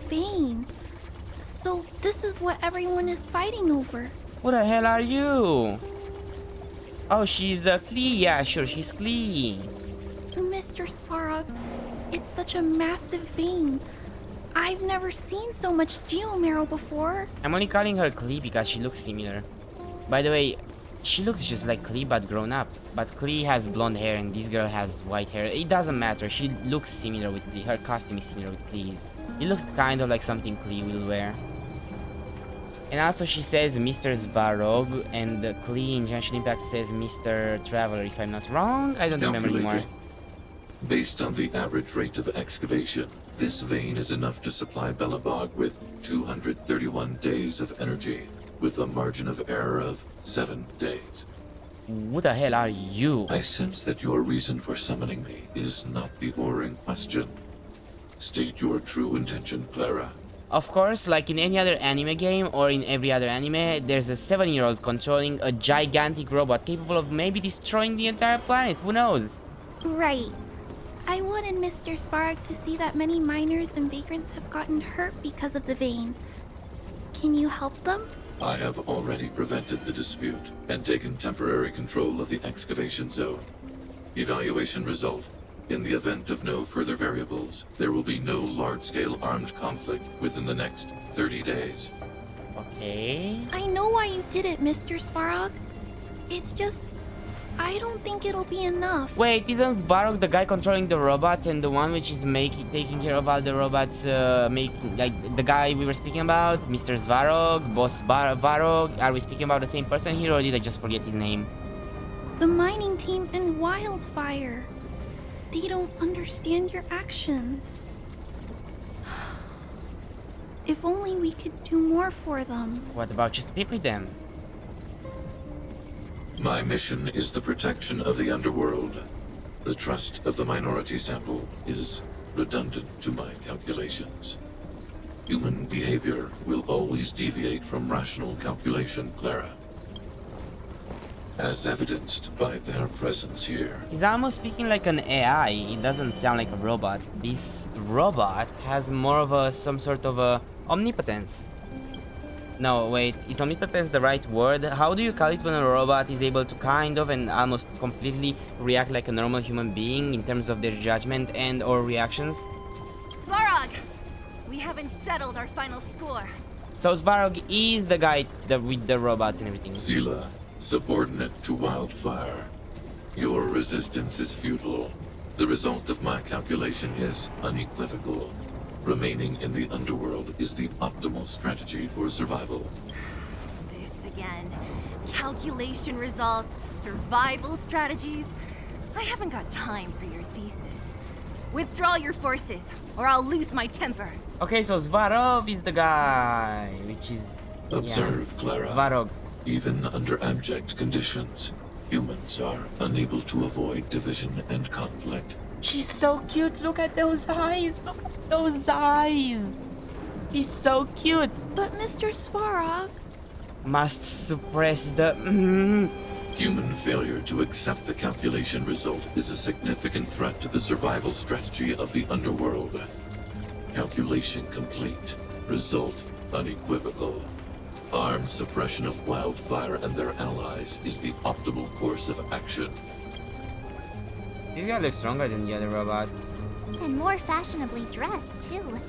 vein. So this is what everyone is fighting over. Who the hell are you? Oh, she's the Klee. Yeah, sure, she's Klee. Mr. Svarog, it's such a massive vein. I've never seen so much geomarrow before. I'm only calling her Klee because she looks similar. By the way, she looks just like Klee but grown up. But Klee has blonde hair and this girl has white hair. It doesn't matter. She looks similar with Klee. Her costume is similar with Klee's. It looks kind of like something Klee will wear. And also she says Mr. Svarog, and Klee in Genshin Impact says Mr. Traveler, if I'm not wrong. I don't remember anymore. Based on the average rate of excavation, this vein is enough to supply Belobog with 231 days of energy, with a margin of error of 7 days. Who the hell are you? I sense that your reason for summoning me is not the ore in question. State your true intention, Clara. Of course, like in any other anime game or in every other anime, there's a 7-year-old controlling a gigantic robot capable of maybe destroying the entire planet. Who knows? Right. I wanted Mr. Svarog to see that many miners and vagrants have gotten hurt because of the vein. Can you help them? I have already prevented the dispute and taken temporary control of the excavation zone. Evaluation result. In the event of no further variables, there will be no large-scale armed conflict within the next 30 days. Okay. I know why you did it, Mr. Svarog. It's just, I don't think it'll be enough. Wait, isn't Varog the guy controlling the robots and the one which is taking care of all the robots, like the guy we were speaking about? Mr. Svarog, Boss Varog? Are we speaking about the same person here or did I just forget his name? The mining team in Wildfire. They don't understand your actions. If only we could do more for them. What about just speak with them? My mission is the protection of the underworld. The trust of the minority sample is redundant to my calculations. Human behavior will always deviate from rational calculation, Clara. As evidenced by their presence here. He's almost speaking like an AI. It doesn't sound like a robot. This robot has more of some sort of omnipotence. No, wait, is omnipotence the right word? How do you call it when a robot is able to kind of and almost completely react like a normal human being in terms of their judgment and or reactions? Svarog! We haven't settled our final score. So Svarog is the guy with the robot and everything. Zila, subordinate to Wildfire. Your resistance is futile. The result of my calculation is unequivocal. Remaining in the underworld is the optimal strategy for survival. This again. Calculation results, survival strategies. I haven't got time for your thesis. Withdraw your forces, or I'll lose my temper. Okay, so Svarog is the guy, which is... Observe, yeah. Clara. Svarog. Even under abject conditions, humans are unable to avoid division and conflict. She's so cute. Look at those eyes. Look at those eyes. She's so cute. But Mr. Svarog... Must suppress the... Human failure to accept the calculation result is a significant threat to the survival strategy of the underworld. Calculation complete. Result unequivocal. Armed suppression of Wildfire and their allies is the optimal course of action. This guy looks stronger than the other robots. And more fashionably dressed, too.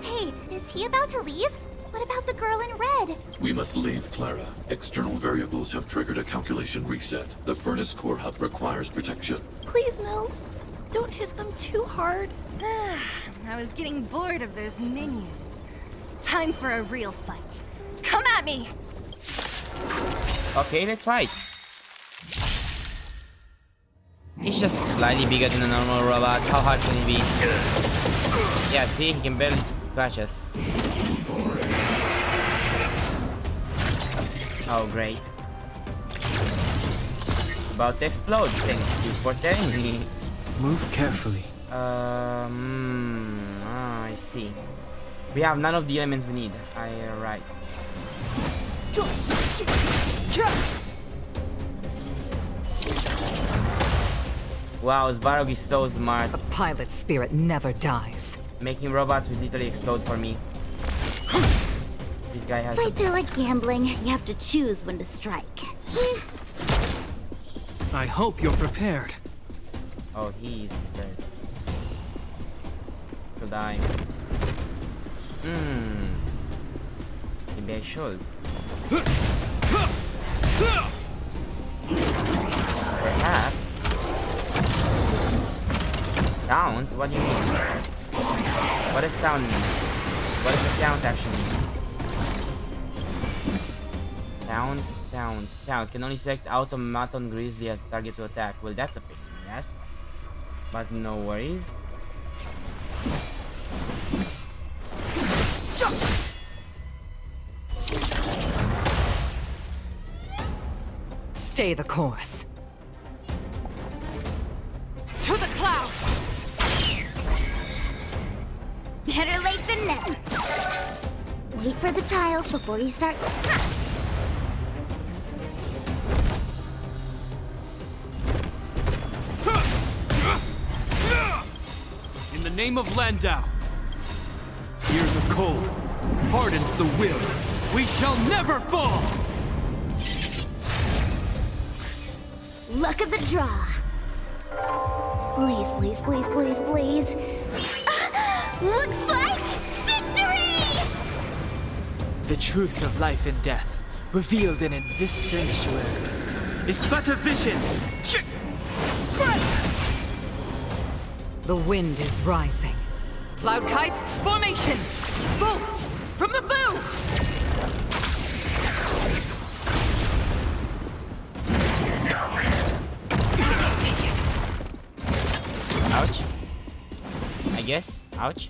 Hey, is he about to leave? What about the girl in red? We must leave, Clara. External variables have triggered a calculation reset. The furnace core hub requires protection. Please, Mills. Don't hit them too hard. I was getting bored of those minions. Time for a real fight. Come at me! Okay, let's fight. He's just slightly bigger than a normal robot. How hard can he be? Yeah, see, he can barely catch us. Oh, great. About to explode. Thank you for telling me. Move carefully. I see. We have none of the elements we need. Right. Wow, Svarog is so smart. A pilot's spirit never dies. Making robots would literally explode for me. This guy has Fights are like gambling. You have to choose when to strike. I hope you're prepared. Oh, he is dead. To die. Maybe I should. Perhaps. Count? What do you mean? What does count mean? What does the count actually mean? Count. Can only select automaton grizzly as the target to attack. Well, that's a pain, yes. But no worries. Stay the course. To the clouds! Better late than never. Wait for the tiles before you start. In the name of Landau. Ears are cold. Hardens the will. We shall never fall! Luck of the draw. Please, please, please, please, please. Looks like victory! The truth of life and death, revealed in this sanctuary, is but a vision. The wind is rising. Cloud kites, formation! Bolt! From the bow! Take it. Ouch. I guess. Ouch.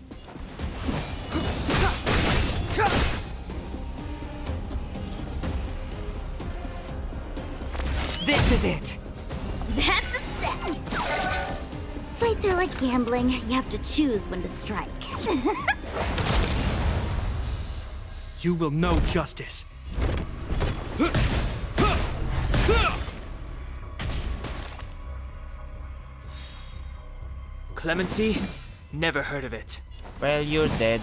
This is it. That's a set! Fights are like gambling. You have to choose when to strike. You will know justice. Clemency? Never heard of it. Well, you're dead.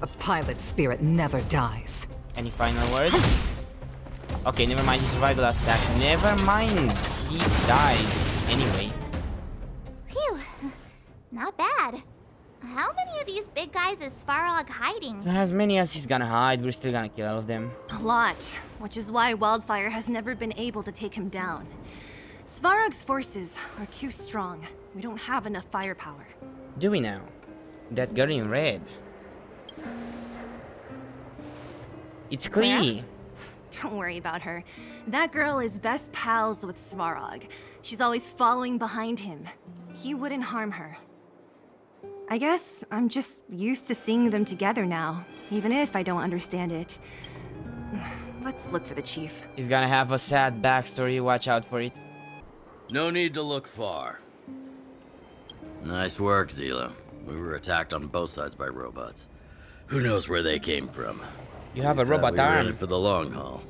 A pilot's spirit never dies. Any final words? Okay, never mind. He survived the last attack. Never mind. He died anyway. Phew. Not bad. How many of these big guys is Svarog hiding? As many as he's gonna hide, we're still gonna kill all of them. A lot, which is why Wildfire has never been able to take him down. Svarog's forces are too strong. We don't have enough firepower. Do we now? That girl in red. It's Klee. Don't worry about her. That girl is best pals with Svarog. She's always following behind him. He wouldn't harm her. I guess I'm just used to seeing them together now, even if I don't understand it. Let's look for the chief. He's gonna have a sad backstory. Watch out for it. No need to look far. Nice work, Zila. We were attacked on both sides by robots. Who knows where they came from? You have We a robot thought we were in arm. it for the long haul.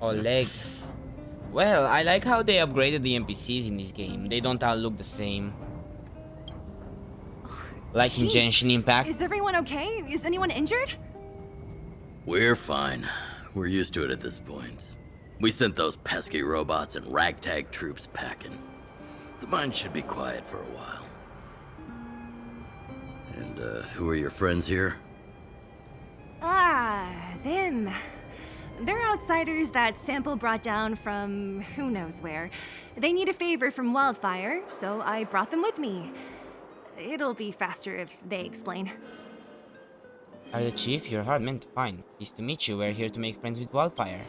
Or leg. Well, I like how they upgraded the NPCs in this game. They don't all look the same. Like in Chief, Genshin Impact. Is everyone okay? Is anyone injured? We're fine. We're used to it at this point. We sent those pesky robots and ragtag troops packing. The mine should be quiet for a while. And, who are your friends here? Ah, them. They're outsiders that Sample brought down from who knows where. They need a favor from Wildfire, so I brought them with me. It'll be faster if they explain. Are the chief? You're hard man to find. Pleased to meet you. We're here to make friends with Wildfire.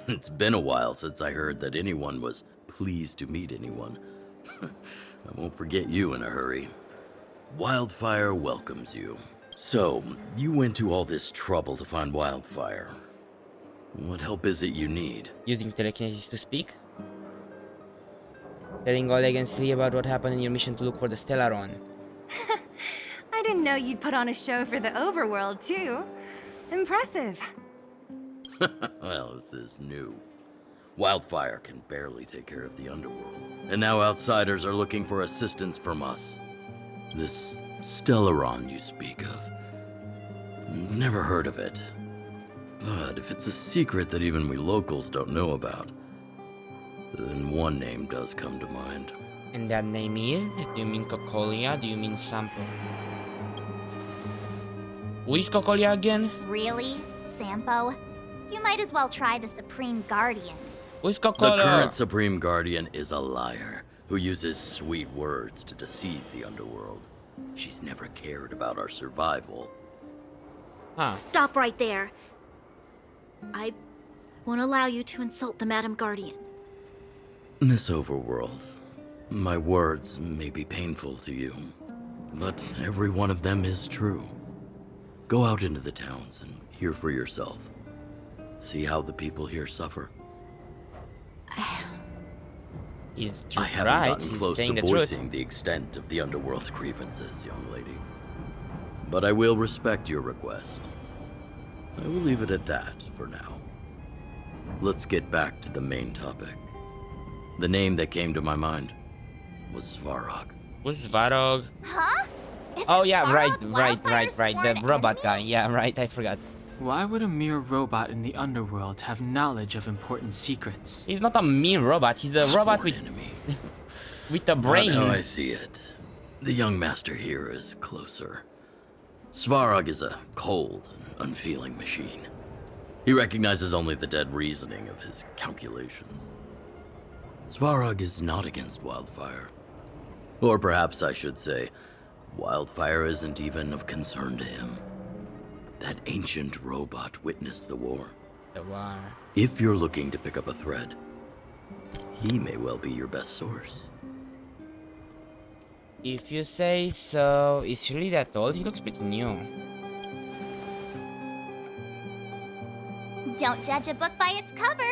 It's been a while since I heard that anyone was pleased to meet anyone. I won't forget you in a hurry. Wildfire welcomes you. So, you went to all this trouble to find Wildfire. What help is it you need? Using telekinesis to speak. Telling Oleg and Sri about what happened in your mission to look for the Stellaron. I didn't know you'd put on a show for the overworld, too. Impressive. Well, this is new. Wildfire can barely take care of the underworld, and now outsiders are looking for assistance from us. This Stellaron you speak of. Never heard of it. But if it's a secret that even we locals don't know about, then one name does come to mind. And that name is? Do you mean Cocolia? Do you mean Sampo? Who is Cocolia again? Really? Sampo? You might as well try the Supreme Guardian. Who is The Cocolia? current Supreme Guardian is a liar who uses sweet words to deceive the underworld. She's never cared about our survival. Huh. Stop right there. I won't allow you to insult the Madam Guardian. Miss Overworld, my words may be painful to you, but every one of them is true. Go out into the towns and hear for yourself. See how the people here suffer. He's I just haven't right. gotten He's close to saying the truth. voicing the extent of the underworld's grievances, young lady. But I will respect your request. I will leave it at that for now. Let's get back to the main topic. The name that came to my mind was Svarog. Who's Varog? Huh? Is Oh it yeah, Svarog, right. Wildfire's The sworn robot enemy? guy. Yeah, right. I forgot. Why would a mere robot in the underworld have knowledge of important secrets? He's not a mere robot. He's a robot Sworn with enemy. with a brain. Not how I see it. The young master here is closer. Svarog is a cold and unfeeling machine. He recognizes only the dead reasoning of his calculations. Svarog is not against Wildfire. Or perhaps I should say, Wildfire isn't even of concern to him. That ancient robot witnessed the war. The war. If you're looking to pick up a thread, he may well be your best source. If you say so. Is he really that old? He looks pretty new. Don't judge a book by its cover.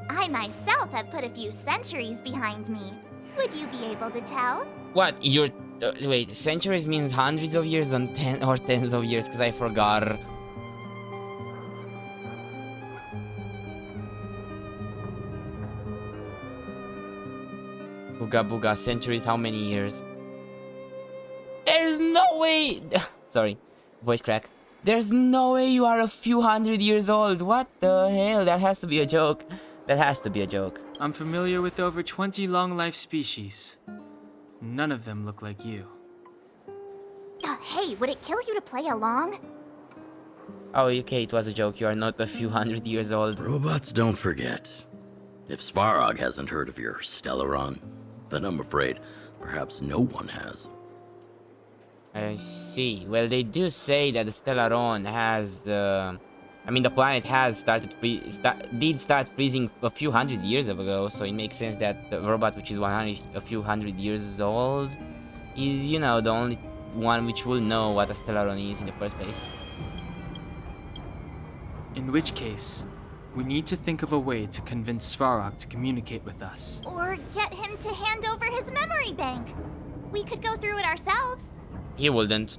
I myself have put a few centuries behind me. Would you be able to tell? What? You're wait. Centuries means hundreds of years, than tens of years. Because I forgot. Booga booga. Centuries. How many years? There's no way. Sorry, voice crack. There's no way you are a few hundred years old. What the hell? That has to be a joke. That has to be a joke. I'm familiar with over 20 long-life species. None of them look like you. Hey, would it kill you to play along? Oh, okay, it was a joke. You are not a few hundred years old. Robots don't forget. If Svarog hasn't heard of your Stellaron, then I'm afraid perhaps no one has. I see. Well, they do say that the Stellaron has, I mean, the planet has did start freezing a few hundred years ago, so it makes sense that the robot, which is a few hundred years old, is, you know, the only one which will know what a Stellaron is in the first place. In which case, we need to think of a way to convince Svarog to communicate with us. Or get him to hand over his memory bank. We could go through it ourselves. He wouldn't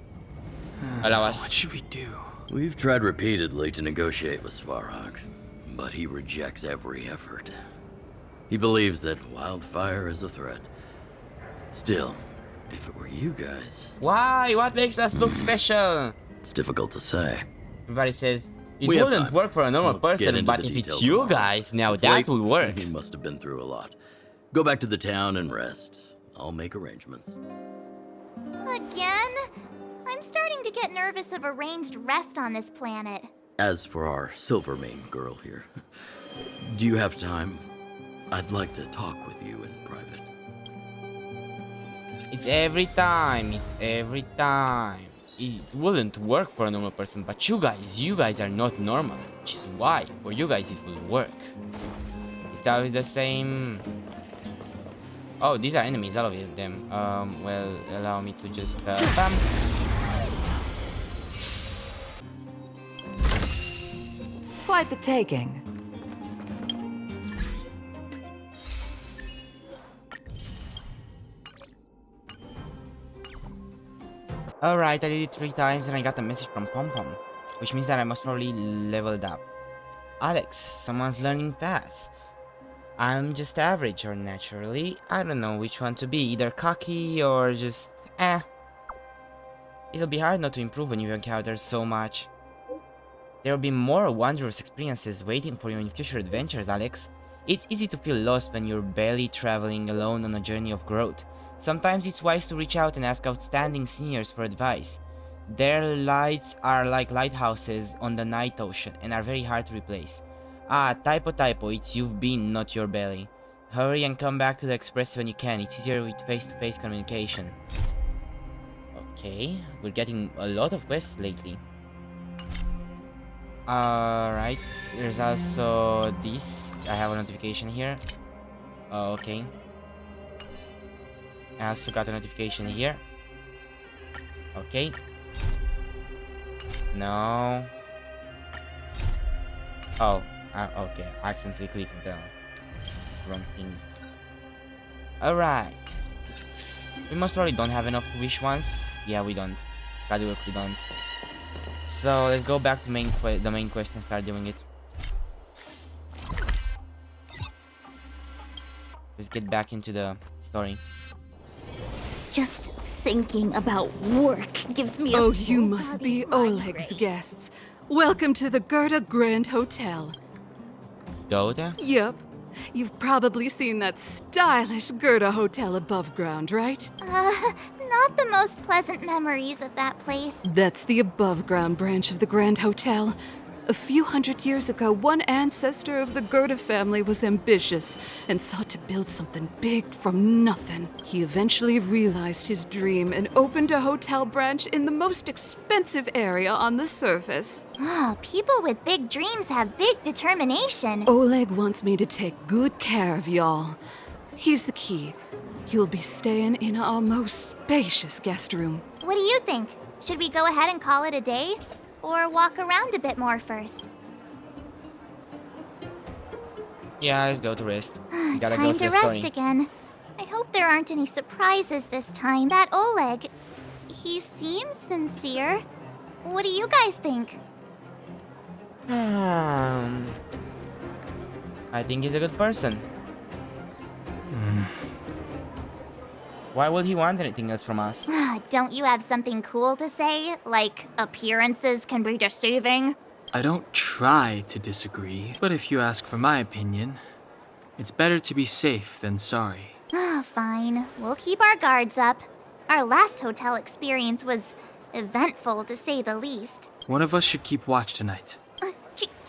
allow us. What should we do? We've tried repeatedly to negotiate with Svarog, but he rejects every effort. He believes that Wildfire is a threat. Still, if it were you guys, Why? What makes us look special? it's difficult to say. Everybody says it We have wouldn't time. work for a normal Let's get person, into but the if it's details you tomorrow. guys, now It's that late. will work. He must have been through a lot. Go back to the town and rest. I'll make arrangements. Again? I'm starting to get nervous of arranged rest on this planet. As for our Silvermane girl here, do you have time? I'd like to talk with you in private. It's every time. It wouldn't work for a normal person, but you guys are not normal, which is why for you guys it will work. It's always the same. Oh, these are enemies, all of them. Well, allow me to just bam. Quite the taking. Alright, I did it 3 times and I got a message from Pom Pom, which means that I must probably leveled up. Alex, someone's learning fast. I'm just average or naturally. I don't know which one to be, either cocky or just eh. It'll be hard not to improve when you encounter so much. There will be more wondrous experiences waiting for you in future adventures, Alex. It's easy to feel lost when you're barely traveling alone on a journey of growth. Sometimes it's wise to reach out and ask outstanding seniors for advice. Their lights are like lighthouses on the night ocean and are very hard to replace. Ah, typo, it's you've been, not your belly. Hurry and come back to the express when you can, it's easier with face-to-face communication. Okay, we're getting a lot of quests lately. Alright, there's also this. I have a notification here. Oh, okay. I also got a notification here. Okay. No. Oh, okay. I accidentally clicked the wrong thing. Alright. We most probably don't have enough wish ones. Yeah, we don't. God work, we don't. So let's go back to the main quest and start doing it. Let's get back into the story. Just thinking about work gives me a Oh, you full must body be Oleg's migraine. guests. Welcome to the Gerda Grand Hotel. Dota? Yup. You've probably seen that stylish Gerda Hotel above ground, right? Not the most pleasant memories of that place. That's the above ground branch of the Grand Hotel. A few hundred years ago, one ancestor of the Gerda family was ambitious and sought to build something big from nothing. He eventually realized his dream and opened a hotel branch in the most expensive area on the surface. Oh, people with big dreams have big determination. Oleg wants me to take good care of y'all. Here's the key. You'll be staying in our most spacious guest room. What do you think? Should we go ahead and call it a day? Or walk around a bit more first? Yeah, let's go to rest. Gotta go Time to to the rest story. again. I hope there aren't any surprises this time. That Oleg, he seems sincere. What do you guys think? I think he's a good person. Why would he want anything else from us? Don't you have something cool to say? Like, appearances can be deceiving? I don't try to disagree, but if you ask for my opinion, it's better to be safe than sorry. Fine. We'll keep our guards up. Our last hotel experience was eventful, to say the least. One of us should keep watch tonight.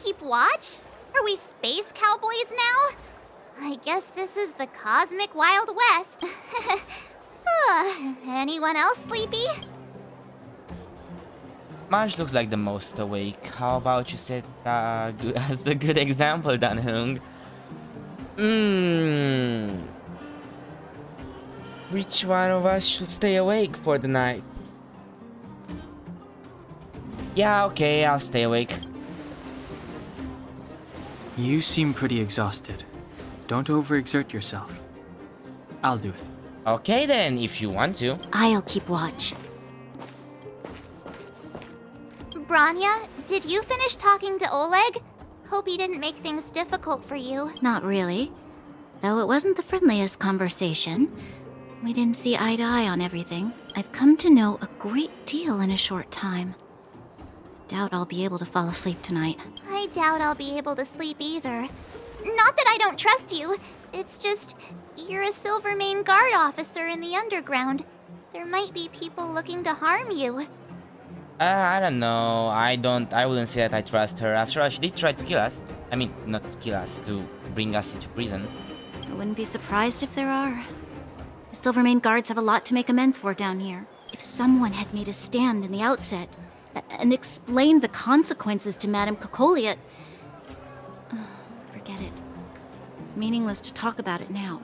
Keep watch? Are we space cowboys now? I guess this is the cosmic Wild West. Anyone else sleepy? Marge looks like the most awake. How about you set as a good example, Dan Hung? Which one of us should stay awake for the night? Yeah, okay, I'll stay awake. You seem pretty exhausted. Don't overexert yourself. I'll do it. Okay then, if you want to. I'll keep watch. Branya, did you finish talking to Oleg? Hope he didn't make things difficult for you. Not really. Though it wasn't the friendliest conversation. We didn't see eye to eye on everything. I've come to know a great deal in a short time. Doubt I'll be able to fall asleep tonight. I doubt I'll be able to sleep either. Not that I don't trust you. It's just, you're a Silvermane guard officer in the underground. There might be people looking to harm you. I don't know. I wouldn't say that I trust her. After all, she did try to kill us. I mean, not kill us, to bring us into prison. I wouldn't be surprised if there are. The Silvermane guards have a lot to make amends for down here. If someone had made a stand in the outset and explained the consequences to Madame Cocolia, forget it. It's meaningless to talk about it now.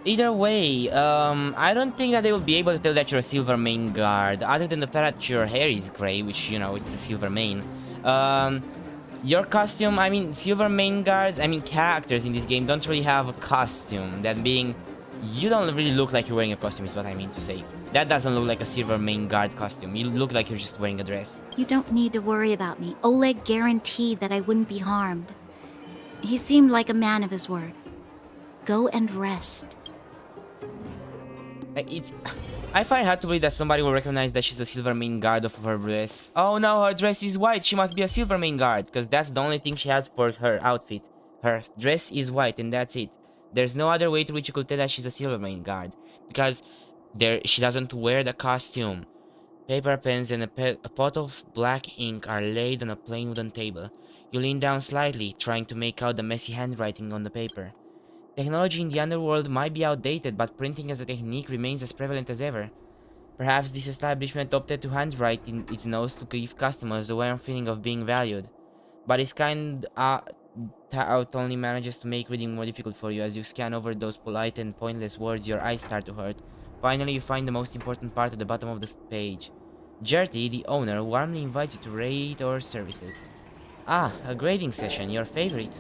Either way, I don't think that they will be able to tell that you're a Silvermane guard, other than the fact that your hair is gray, which, you know, it's a Silvermane. Your costume, I mean, Silvermane guards, I mean, characters in this game don't really have a costume. That being, you don't really look like you're wearing a costume, is what I mean to say. That doesn't look like a Silvermane guard costume. You look like you're just wearing a dress. You don't need to worry about me. Oleg guaranteed that I wouldn't be harmed. He seemed like a man of his word. go and rest. I find it hard to believe that somebody will recognize that she's a silver main guard of her dress. Oh no, her dress is white. She must be a silver main guard, because that's the only thing she has for her outfit. Her dress is white, and that's it. There's no other way to which you could tell that she's a silver main guard, because she doesn't wear the costume. Paper pens and a pot of black ink are laid on a plain wooden table. You lean down slightly, trying to make out the messy handwriting on the paper. Technology in the underworld might be outdated, but printing as a technique remains as prevalent as ever. Perhaps this establishment opted to handwrite in its notes to give customers a warm feeling of being valued. But its kind out only manages to make reading more difficult for you. As you scan over those polite and pointless words, your eyes start to hurt. Finally, you find the most important part at the bottom of the page. Jerty, the owner, warmly invites you to rate our services. Ah, a grading session, your favorite.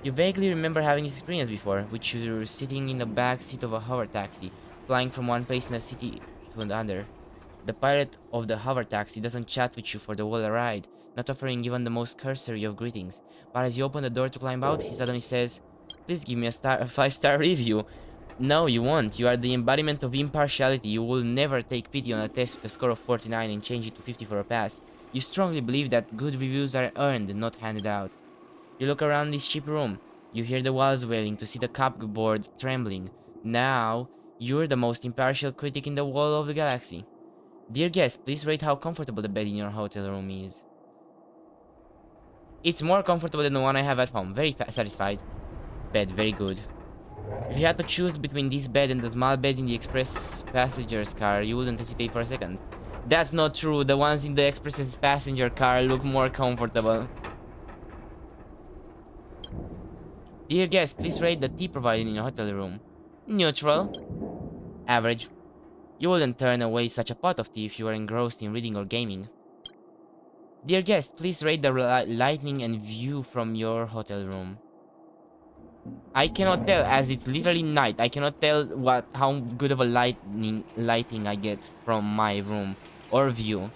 You vaguely remember having this experience before, which you're sitting in the back seat of a hover taxi, flying from one place in the city to another. The pilot of the hover taxi doesn't chat with you for the whole ride, not offering even the most cursory of greetings. But as you open the door to climb out, he suddenly says, "Please give me a 5-star review." No, you won't. You are the embodiment of impartiality. You will never take pity on a test with a score of 49 and change it to 50 for a pass. You strongly believe that good reviews are earned, not handed out. You look around this cheap room. You hear the walls wailing to see the cupboard trembling. Now, you're the most impartial critic in the whole of the galaxy. Dear guest, please rate how comfortable the bed in your hotel room is. It's more comfortable than the one I have at home. Very satisfied. Bed, very good. If you had to choose between this bed and the small bed in the express passenger's car, you wouldn't hesitate for a second. That's not true. The ones in the express passenger car look more comfortable. Dear guest, please rate the tea provided in your hotel room. Neutral. Average. You wouldn't turn away such a pot of tea if you were engrossed in reading or gaming. Dear guest, please rate the lighting and view from your hotel room. I cannot tell, as it's literally night. I cannot tell how good of a lighting I get from my room or view.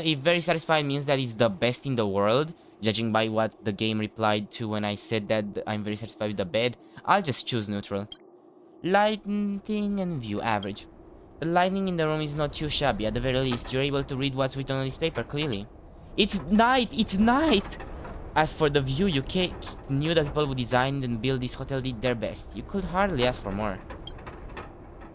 If very satisfied means that it's the best in the world, judging by what the game replied to when I said that I'm very satisfied with the bed, I'll just choose neutral. Lighting and view, average. The lighting in the room is not too shabby. At the very least, you're able to read what's written on this paper clearly. It's night! It's night! As for the view, you knew that people who designed and built this hotel did their best. You could hardly ask for more.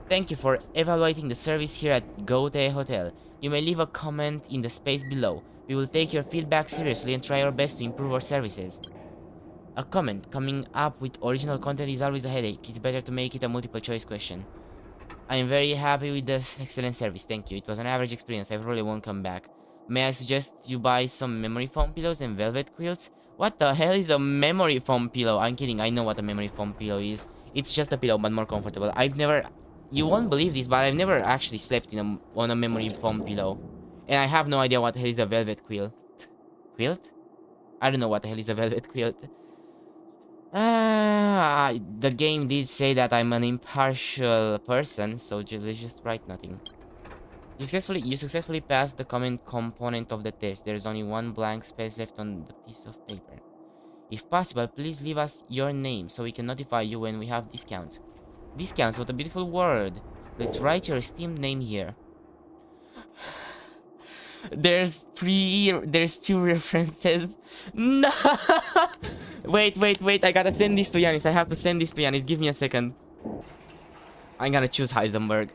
Thank you for evaluating the service here at Gote Hotel. You may leave a comment in the space below. We will take your feedback seriously and try our best to improve our services. A comment coming up with original content is always a headache. It's better to make it a multiple choice question. I am very happy with the excellent service, thank you. It was an average experience, I probably won't come back. May I suggest you buy some memory foam pillows and velvet quilts? What the hell is a memory foam pillow? I'm kidding, I know what a memory foam pillow is. It's just a pillow, but more comfortable. You won't believe this, but I've never actually slept on a memory foam pillow. And I have no idea what the hell is a velvet quilt. Quilt? I don't know what the hell is a velvet quilt. The game did say that I'm an impartial person, so let's just write nothing. You successfully passed the comment component of the test. There's only one blank space left on the piece of paper. If possible, please leave us your name so we can notify you when we have discounts. Discounts, what a beautiful word. Let's write your esteemed name here. There's two references. No! Wait, I gotta send this to Yanis. I have to send this to Yanis. Give me a second. I'm gonna choose Heisenberg.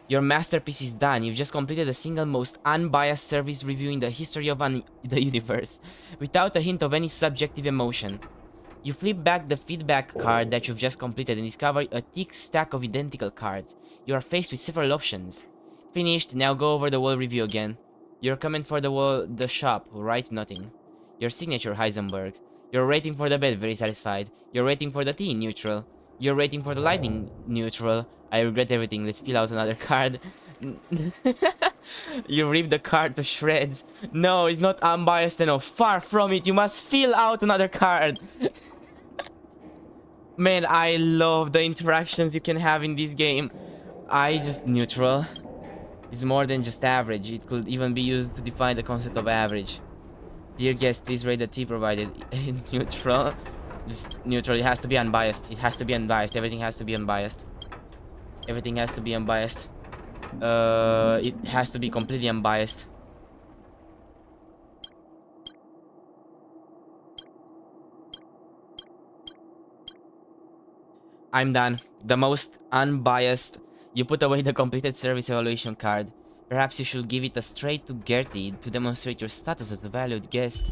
Your masterpiece is done. You've just completed the single most unbiased service review in the history of the universe, without a hint of any subjective emotion. You flip back the feedback card that you've just completed and discover a thick stack of identical cards. You are faced with several options. Finished, now go over the whole review again. Your comment for the shop, write nothing. Your signature, Heisenberg. Your rating for the bed, very satisfied. Your rating for the tea, neutral. Your rating for the lighting, neutral. I regret everything, let's fill out another card. You rip the card to shreds. No, it's not unbiased enough. Far from it, you must fill out another card. Man, I love the interactions you can have in this game. Neutral. It's more than just average. It could even be used to define the concept of average. Dear guest, please rate the tea provided in neutral. Just neutral. It has to be unbiased. It has to be unbiased. Everything has to be unbiased. Everything has to be unbiased. It has to be completely unbiased. I'm done. The most unbiased. You put away the completed service evaluation card. Perhaps you should give it a straight to Gertie to demonstrate your status as a valued guest.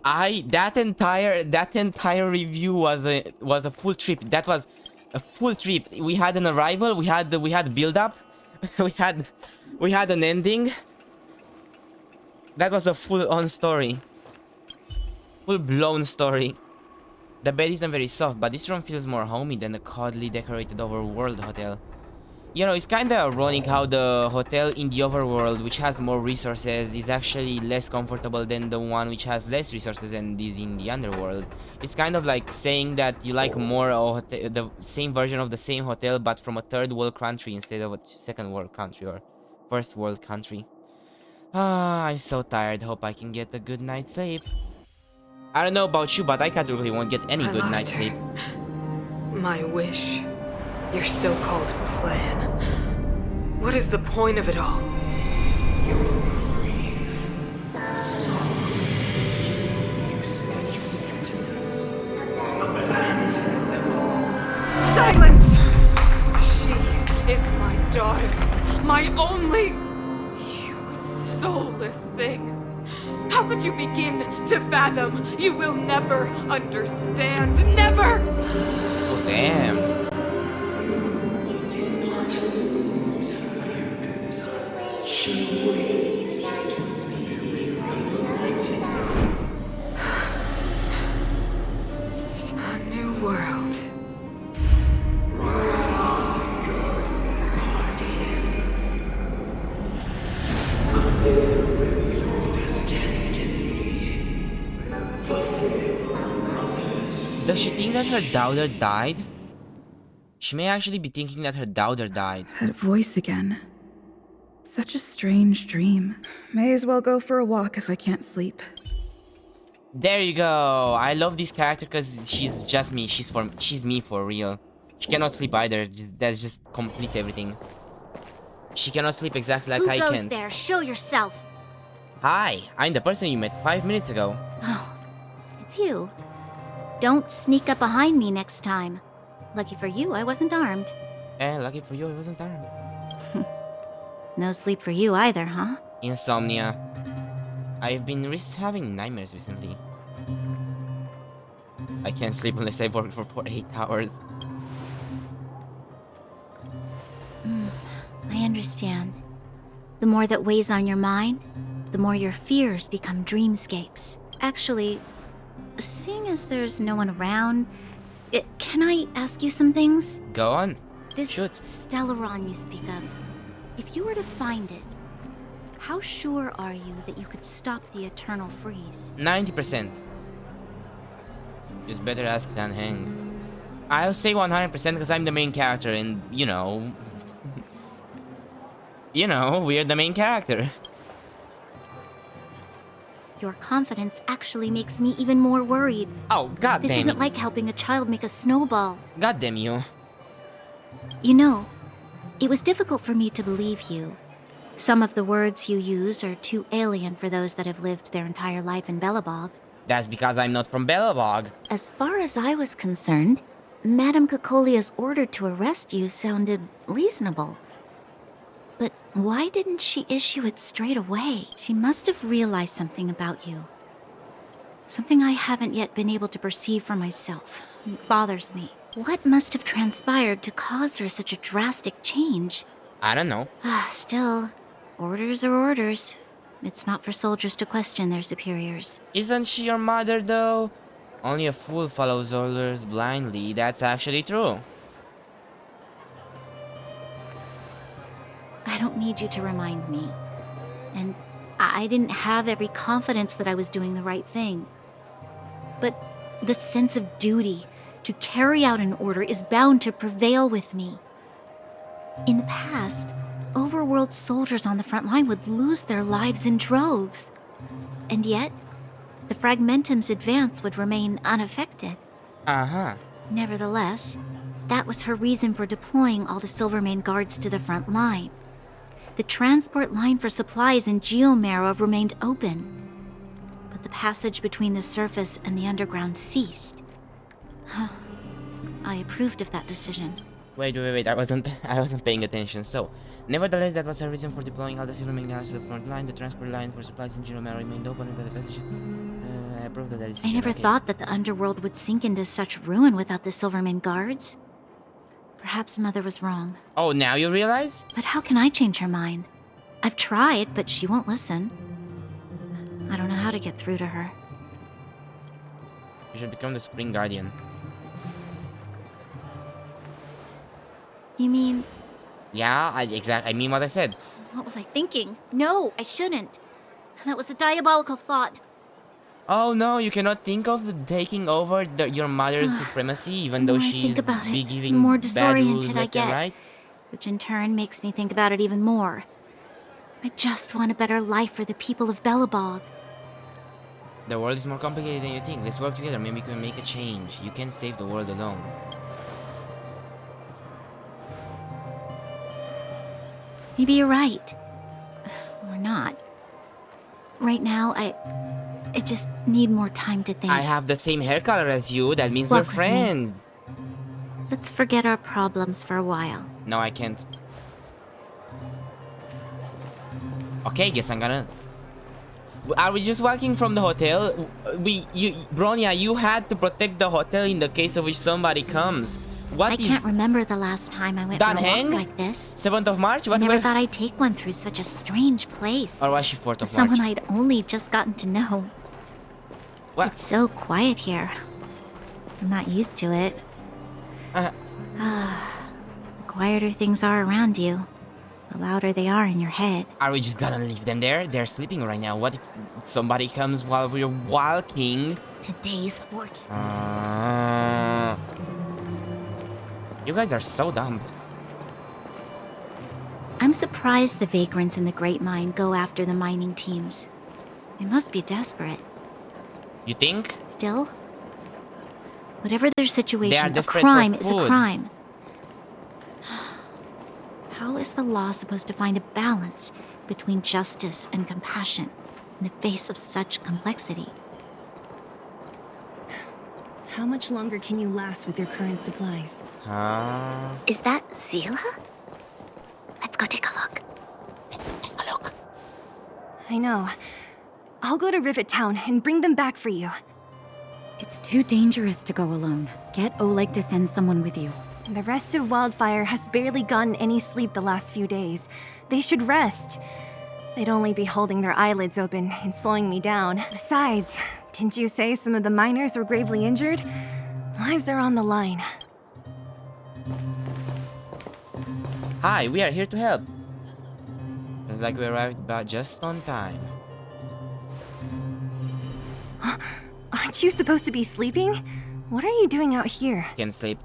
That entire review was a full trip. That was a full trip. We had an arrival. We had build up. we had an ending. That was a full-on story. Full-blown story. The bed isn't very soft, but this room feels more homey than the coldly decorated overworld hotel. You know, it's kinda ironic how the hotel in the overworld, which has more resources, is actually less comfortable than the one which has less resources and is in the underworld. It's kind of like saying that you like more the same version of the same hotel, but from a third world country instead of a second world country or first world country. I'm so tired. Hope I can get a good night's sleep. I don't know about you, but I categorically won't get any good night's sleep. My wish. Your so-called plan. What is the point of it all? Silence! She is my daughter. My only... You soulless thing. How could you begin to fathom? You will never understand. Never! Oh, damn. A new world. Does she think that her daughter died? She may actually be thinking that her daughter died. That voice again. Such a strange dream. May as well go for a walk if I can't sleep. There you go. I love this character because she's just me. She's me for real. She cannot sleep either. That just completes everything. She cannot sleep exactly like I can. Who goes there? Show yourself. Hi, I'm the person you met 5 minutes ago. Oh, it's you. Don't sneak up behind me next time. Lucky for you, I wasn't armed. Lucky for you, I wasn't armed. No sleep for you either, huh? Insomnia. I've been having nightmares recently. I can't sleep unless I work for 8 hours. I understand. The more that weighs on your mind, the more your fears become dreamscapes. Actually, seeing as there's no one around, can I ask you some things? Go on. This Shoot. Stellaron you speak of, if you were to find it, how sure are you that you could stop the eternal freeze? 90%. Just better ask than hang. I'll say 100% because I'm the main character and, you know, we're the main character. Your confidence actually makes me even more worried. Oh, god This damn isn't it. like helping a child make a snowball. God damn you. You know, it was difficult for me to believe you. Some of the words you use are too alien for those that have lived their entire life in Belobog. That's because I'm not from Belobog. As far as I was concerned, Madame Cocolia's order to arrest you sounded reasonable. But why didn't she issue it straight away? She must have realized something about you. Something I haven't yet been able to perceive for myself. It bothers me. What must have transpired to cause her such a drastic change? I don't know. Still, orders are orders. It's not for soldiers to question their superiors. Isn't she your mother, though? Only a fool follows orders blindly. That's actually true. I don't need you to remind me. And I didn't have every confidence that I was doing the right thing. But the sense of duty to carry out an order is bound to prevail with me. In the past, overworld soldiers on the front line would lose their lives in droves. And yet, the Fragmentum's advance would remain unaffected. Uh-huh. Nevertheless, that was her reason for deploying all the Silvermane guards to the front line. The transport line for supplies in Geomera remained open, but the passage between the surface and the underground ceased. I approved of that decision. Wait, I wasn't paying attention. So, nevertheless, that was her reason for deploying all the Silvermane guards to the front line. The transport line for supplies in Geomera remained open, but the passage... I approved of that decision. I never thought that the underworld would sink into such ruin without the Silvermane guards. Perhaps Mother was wrong. Oh, now you realize? But how can I change her mind? I've tried, but she won't listen. I don't know how to get through to her. You should become the Spring Guardian. You mean... Yeah, I mean what I said. What was I thinking? No, I shouldn't. That was a diabolical thought. Oh no, you cannot think of taking over your mother's supremacy, even though she's be giving the more bad rules disoriented I left and get, right? which in turn makes me think about it even more. I just want a better life for the people of Bellabog. The world is more complicated than you think. Let's work together. Maybe we can make a change. You can't save the world alone. Maybe you're right. Or not. Right now, I just need more time to think. I have the same hair color as you. That means Walk we're with me. friends. Let's forget our problems for a while. No, I can't. Okay, guess I'm gonna... Are we just walking from the hotel? Bronya, you had to protect the hotel in the case of which somebody comes. I can't remember the last time I went for a walk like this. 7th of March? I never thought I'd take one through such a strange place. Or was she 4th of March? Someone I'd only just gotten to know. What? It's so quiet here. I'm not used to it. The quieter things are around you, the louder they are in your head. Are we just gonna leave them there? They're sleeping right now. What if somebody comes while we're walking? Today's fortune. You guys are so dumb. I'm surprised the vagrants in the Great Mine go after the mining teams. They must be desperate. You think? Still, whatever their situation, a desperate crime for is a food. crime. How is the law supposed to find a balance between justice and compassion in the face of such complexity? How much longer can you last with your current supplies? Is that Zila? Let's go take a look. I know. I'll go to Rivet Town and bring them back for you. It's too dangerous to go alone. Get Oleg to send someone with you. The rest of Wildfire has barely gotten any sleep the last few days. They should rest. They'd only be holding their eyelids open and slowing me down. Besides, didn't you say some of the miners were gravely injured? Lives are on the line. Hi, we are here to help. Looks like we arrived about just on time. Aren't you supposed to be sleeping? What are you doing out here? Can't sleep.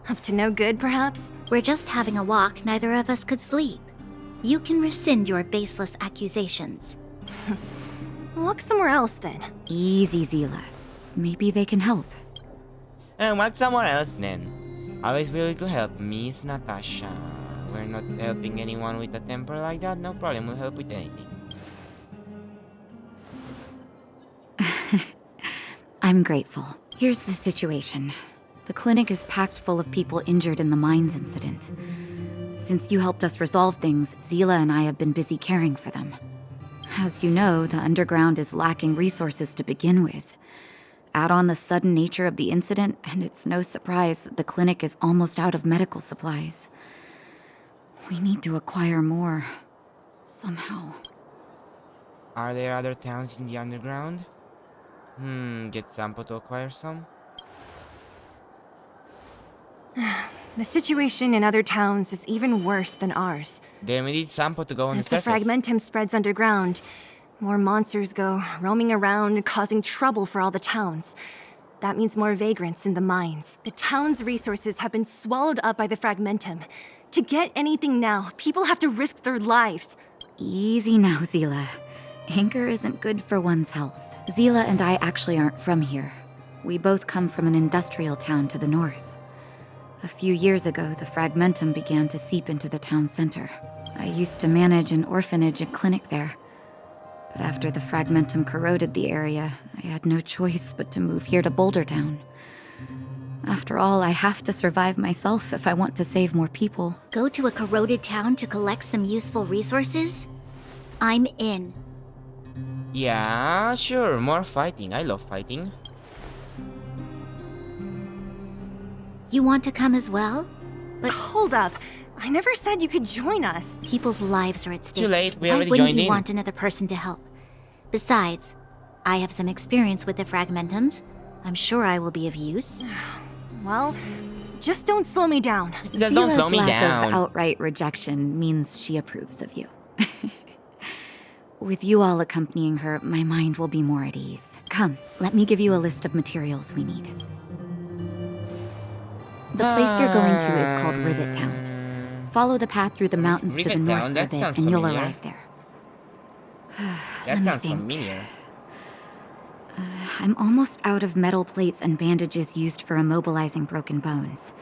Up to no good, perhaps? We're just having a walk. Neither of us could sleep. You can rescind your baseless accusations. Walk somewhere else, then. Easy, Zila. Maybe they can help. And what's somewhere else then? Always willing to help, Miss Natasha. We're not helping anyone with a temper like that. No problem, we'll help with anything. I'm grateful. Here's the situation. The clinic is packed full of people injured in the mines incident. Since you helped us resolve things, Zila and I have been busy caring for them. As you know, the underground is lacking resources to begin with. Add on the sudden nature of the incident, and it's no surprise that the clinic is almost out of medical supplies. We need to acquire more. Somehow. Are there other towns in the underground? Get Sampo to acquire some? The situation in other towns is even worse than ours. Then we need Sampo to go on As the the surface. fragmentum spreads underground, more monsters go roaming around, causing trouble for all the towns. That means more vagrants in the mines. The town's resources have been swallowed up by the fragmentum. To get anything now, people have to risk their lives. Easy now, Zila. Anger isn't good for one's health. Zila and I actually aren't from here. We both come from an industrial town to the north. A few years ago, the fragmentum began to seep into the town center. I used to manage an orphanage and clinic there. But after the fragmentum corroded the area, I had no choice but to move here to Boulder Town. After all, I have to survive myself if I want to save more people. Go to a corroded town to collect some useful resources? I'm in. Yeah, sure, more fighting. I love fighting. You want to come as well? But hold up. I never said you could join us. People's lives are at stake. Too late, we Why already wouldn't joined you in. want another person to help? Besides, I have some experience with the fragmentums. I'm sure I will be of use. Well, just don't slow me down. Just don't slow Zila's me lack down. of outright rejection means she approves of you. With you all accompanying her, my mind will be more at ease. Come, let me give you a list of materials we need. The place you're going to is called Rivet Town. Follow the path through the mountains to the Rivet north Town? for a That bit, sounds and you'll familiar. arrive there. That Let me sounds think. familiar. I'm almost out of metal plates and bandages used for immobilizing broken bones.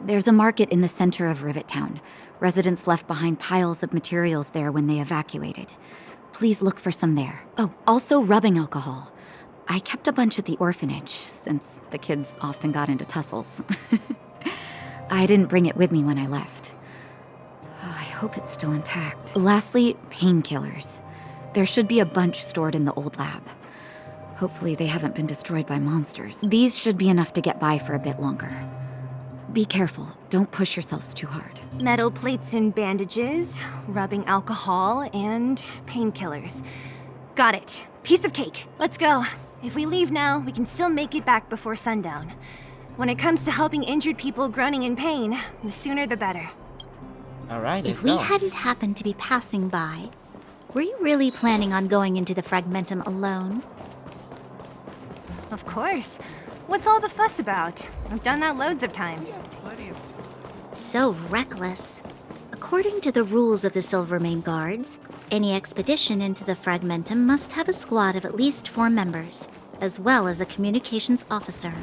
There's a market in the center of Rivet Town. Residents left behind piles of materials there when they evacuated. Please look for some there. Oh, also rubbing alcohol. I kept a bunch at the orphanage, since the kids often got into tussles. I didn't bring it with me when I left. Oh, I hope it's still intact. Lastly, painkillers. There should be a bunch stored in the old lab. Hopefully they haven't been destroyed by monsters. These should be enough to get by for a bit longer. Be careful, don't push yourselves too hard. Metal plates and bandages, rubbing alcohol, and painkillers. Got it. Piece of cake. Let's go. If we leave now, we can still make it back before sundown. When it comes to helping injured people groaning in pain, the sooner the better. Alright, let's If we go. hadn't happened to be passing by, were you really planning on going into the fragmentum alone? Of course. What's all the fuss about? I've done that loads of times. So reckless. According to the rules of the Silvermane Guards, any expedition into the fragmentum must have a squad of at least 4 members, as well as a communications officer.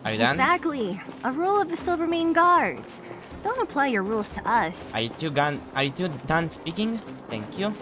Are you done? Exactly. A rule of the Silvermane Guards. Don't apply your rules to us. Are you two done speaking? Thank you.